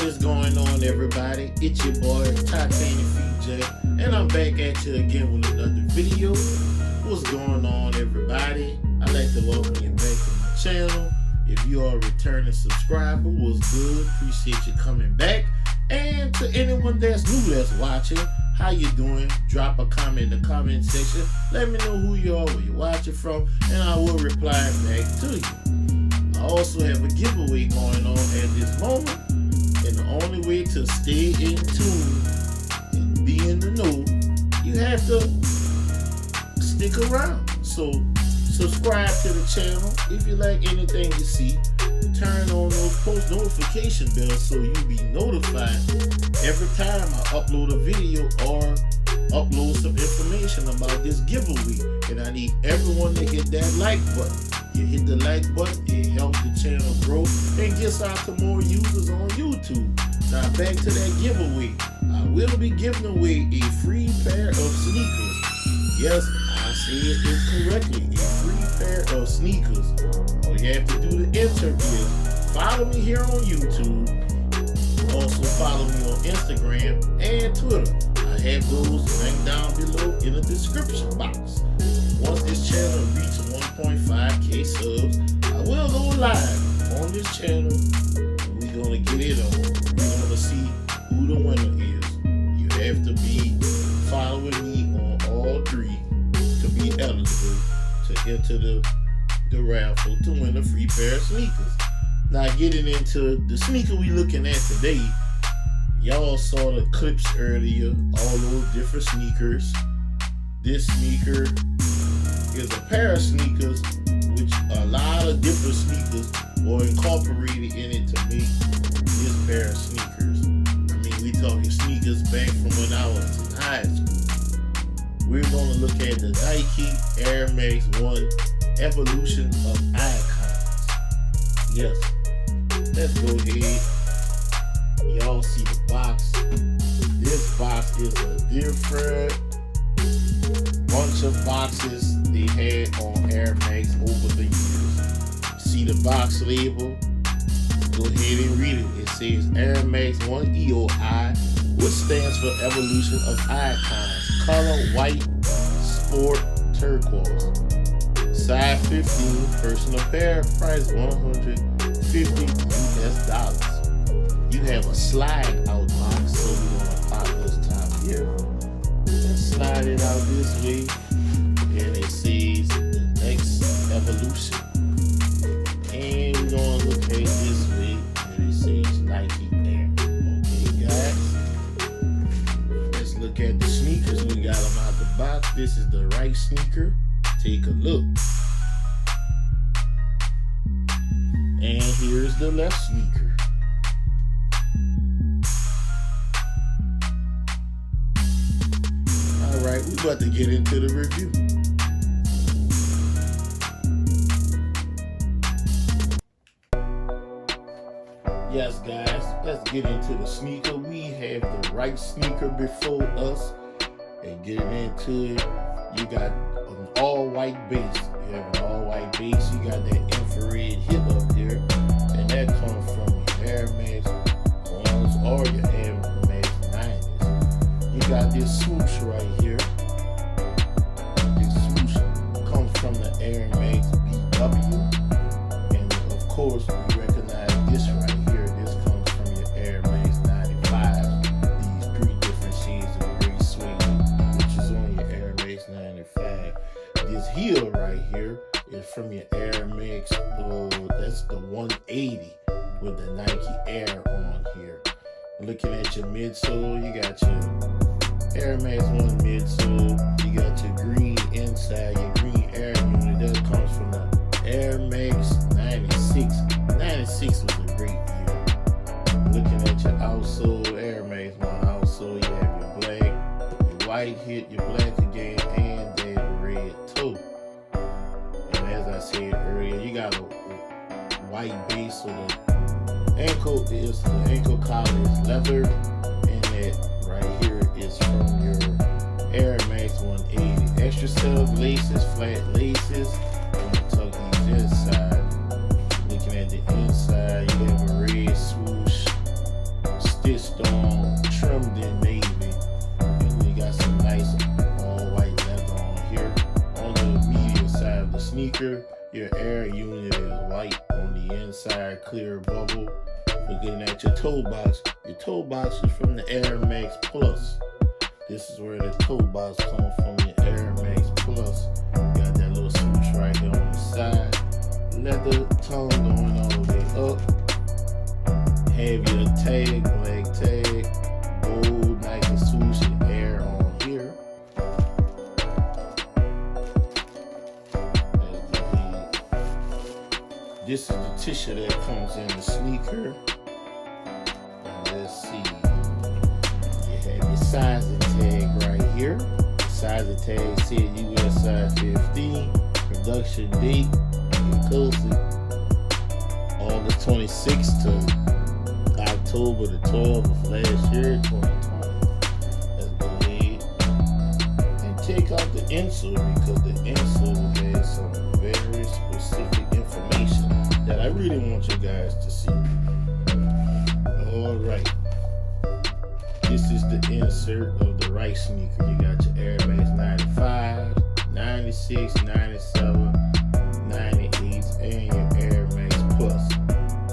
is going on, everybody? It's your boy TitanicFeet Jack, and I'm back at you again with another video. What's going on, everybody? I'd like to welcome you back to my channel. If you are a returning subscriber, what's good? Appreciate you coming back. And to anyone that's new that's watching, how you doing? Drop a comment in the comment section. Let me know who you are, where you're watching from, and I will reply back to you. I also have a giveaway going on at this moment, and the only way to stay in tune and be in the know, you have to stick around. So subscribe to the channel. If you like anything you see, turn on those post notification bells so you'll be notified every time I upload a video or upload some information about this giveaway. And I need everyone to hit that like button. You hit the like button, it helps the channel grow and gets out to more users on YouTube. Now back to that giveaway. I will be giving away a free pair of sneakers. Yes, I said it correctly. A free pair of sneakers. All you have to do to enter is follow me here on YouTube. Also follow me on Instagram and Twitter. I have those linked down below in the description box. Once this channel reaches 1.5k subs, I will go live on this channel and we're gonna get it on. We're gonna see who the winner is. You have to be following me on all three to be eligible to enter the raffle to win a free pair of sneakers. Now getting into the sneaker we looking at today, y'all saw the clips earlier, all those different sneakers. This sneaker is a pair of sneakers which a lot of different sneakers were incorporated in it to make this pair of sneakers. I mean, we talking sneakers back from when I was in high school. We're going to look at the Nike Air Max 1 Evolutionoficons. Yes, let's go ahead. Y'all see the box. This box is a different bunch of boxes they had on Air Max over the years. See the box label? Go ahead and read it. It says Air Max 1 EOI, which stands for Evolution of Icons. Color white, sport turquoise. Size 15, personal pair, price $150 US. You have a slide out box, so we're gonna pop this top here. Slide it out this way, and it says the next evolution. And we're gonna look at it this way, and it says Nike Air. Okay, guys, let's look at the sneakers. We got them out the box. This is the right sneaker. Take a look. And here's the left sneaker. Alright, we about to get into the review. Yes, guys, let's get into the sneaker. We have the right sneaker before us. And getting into it, you got an all-white base. You have an all-white base. You got that infrared hip up there. And that comes from your Air Max 1s or your Air Max 9s. You got this swoosh right here. This swoosh comes from the Air Max BW. And of course, we recognize this right here. This comes from your Air Max 95s. These three different shades of gray suede, which is on your Air Max 95. This heel right here is from your Air Max, that's the 180 with the Nike Air on here. Looking at your midsole, you got your Air Max 1 midsole, you got your green inside, your green air unit, that comes from the Air Max 96. 96 was a great year. Looking at your outsole, Air Max 1 outsole, you have your black, your white hit, your black again, and then red toe. And as I said earlier, you got a white base, so the ankle collar is leather, and that right here is from your Air Max 180. Extra set of laces, flat laces. I'm gonna tuck these inside. Looking at the inside, you have a red swoosh inside clear bubble. Looking at your toe box. Your toe box is from the Air Max Plus. This is where the toe box comes from, your Air Max Plus. You got that little swoosh right here on the side. Leather tongue going all the way up. Have your tag, black tag, gold Nike swoosh and air on here. This is the tissue that comes in the sneaker. And let's see. You have your sizing tag right here. The sizing tag said US size 15. Production date, closely, August 26th to October the 12th of last year, 2020. Let's go ahead and take out the insole, because the insole has some very specific information that I really want you guys to see. Alright. This is the insert of the right sneaker. You got your Air Max 95, 96, 97, 98, and your Air Max Plus.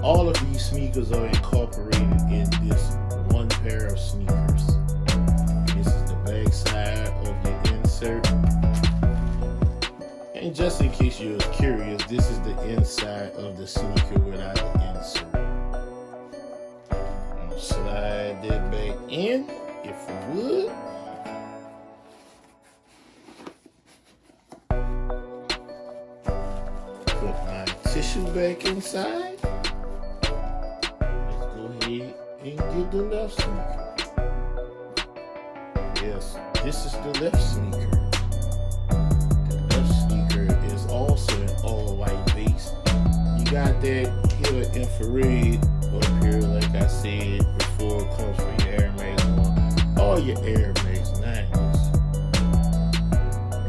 All of these sneakers are incorporated in this one pair of sneakers. This is the back side of your insert. And just in case you was curious, this is the inside of the sneaker without the insert. I'm gonna slide that back in, if I would. Put my tissue back inside. Let's go ahead and get the left sneaker. Yes, this is the left sneaker. Also an all white base. You got that here infrared up here, like I said before, it comes from your Air Max 1 or your Air Max 9s.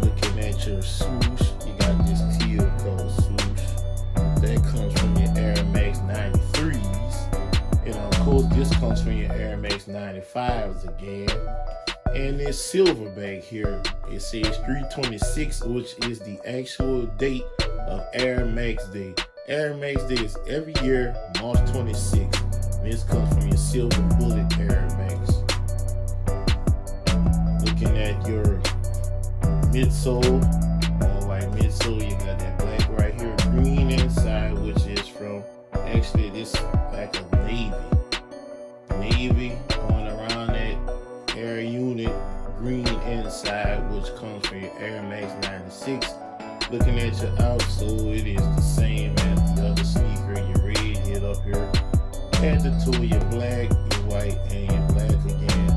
Looking at your swoosh, you got this teal color swoosh that comes from your Air Max 93s, and of course this comes from your Air Max 95s again. And this silverback here, it says 326, which is the actual date of Air Max Day. Air Max Day is every year, March 26th. And this comes from your silver bullet Air Max. Looking at your midsole, all white midsole, you got that black right here, green inside, which is from, actually this like a navy going around that air unit, green inside, which comes from your Air Max 96. Looking at your outsole, it is the same as the other sneaker. Your red hit up here, head to toe, your black, your white, and your black again.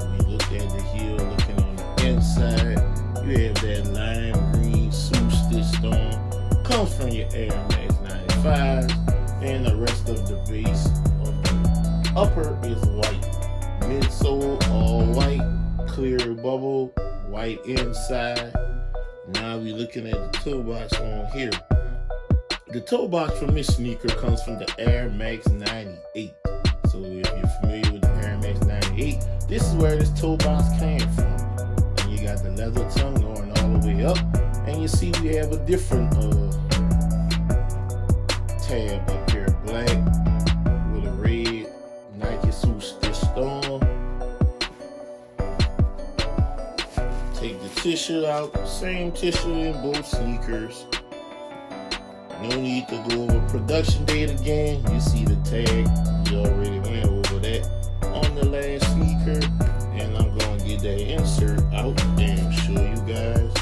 And we look at the heel, looking on the inside, you have that lime green swoosh stitched on, comes from your Air Max 95, and the rest of the base of the upper is white. Midsole all white, clear bubble, white inside. Now we're looking at the toe box on here. The toe box from this sneaker comes from the Air Max 98. So if you're familiar with the Air Max 98, this is where this toe box came from. And you got the leather tongue going all the way up, and you see we have a different tab up here, black with a red Nike swoosh stitched on. Take the tissue out, same tissue in both sneakers. No need to go over production date again. You see the tag, we already went over that on the last sneaker. And I'm going to get that insert out and show you guys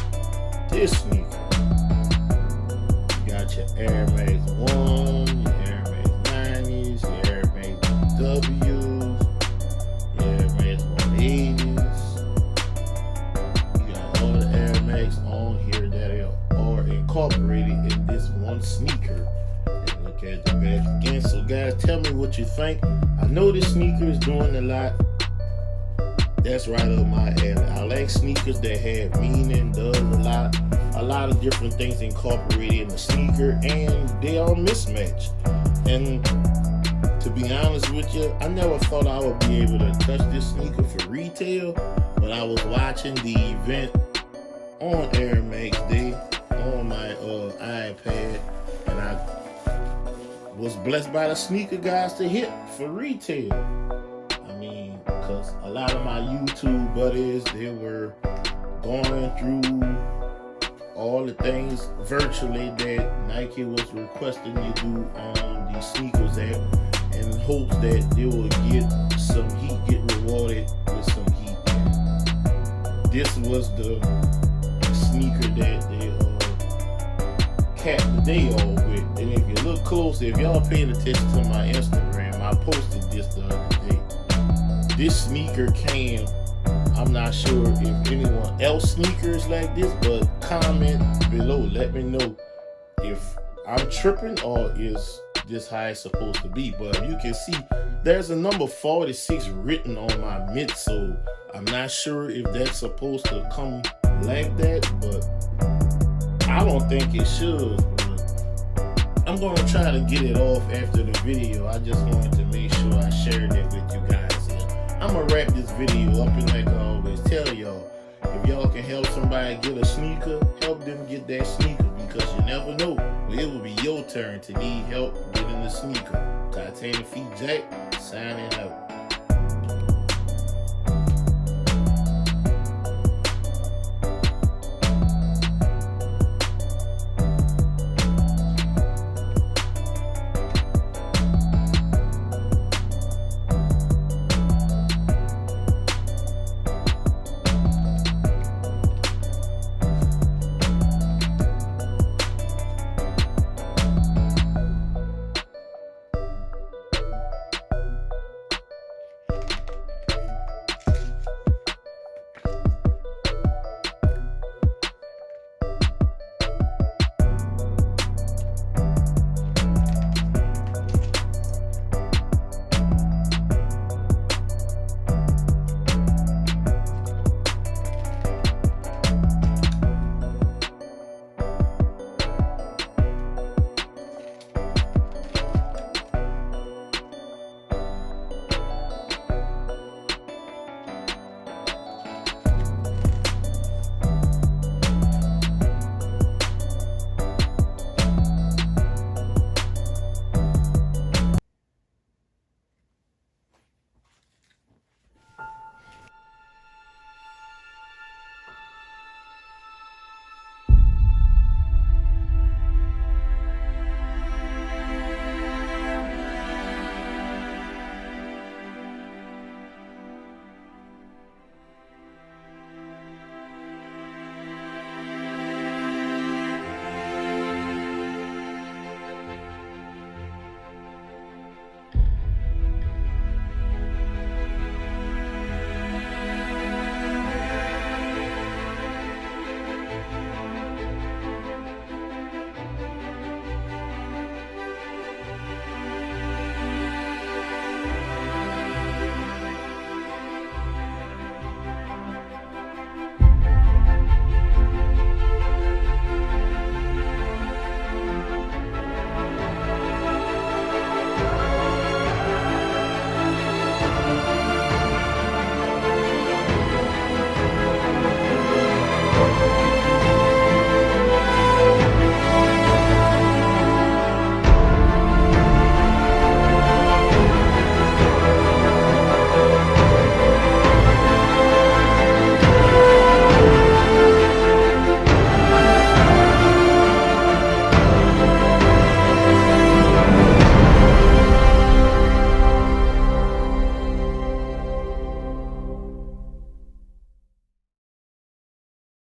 this sneaker. You got your Air Max 1, your Air Max 90s, your Air Max W's, your Air Max 180s. The Air Max on here that are incorporated in this one sneaker. And look at the back again. So guys, tell me what you think. I know this sneaker is doing a lot. That's right up my alley. I like sneakers that have meaning, does a lot of different things incorporated in the sneaker, and they are mismatched. And to be honest with you, I never thought I would be able to touch this sneaker for retail, but I was watching the event on Air Max Day on my iPad, and I was blessed by the sneaker guys to hit for retail. I mean, because a lot of my YouTube buddies, they were going through all the things virtually that Nike was requesting you do on the sneakers app, in hopes that they will get some heat, get rewarded with some heat. This was the sneaker that they capped the day off with. And if you look closely, if y'all paying attention to my Instagram, I posted this the other day. This sneaker came, I'm not sure if anyone else sneakers like this, but comment below, let me know if I'm tripping or is this how it's supposed to be. But you can see there's a number 46 written on my midsole. I'm not sure if that's supposed to come like that, but I don't think it should. But I'm gonna try to get it off after the video. I just wanted to make sure I shared it with you guys. I'm gonna wrap this video up, and like I always tell y'all, if y'all can help somebody get a sneaker, help them get that sneaker, because you never know, it will be your turn to need help getting the sneaker. TitanicFeet Jack, signing out.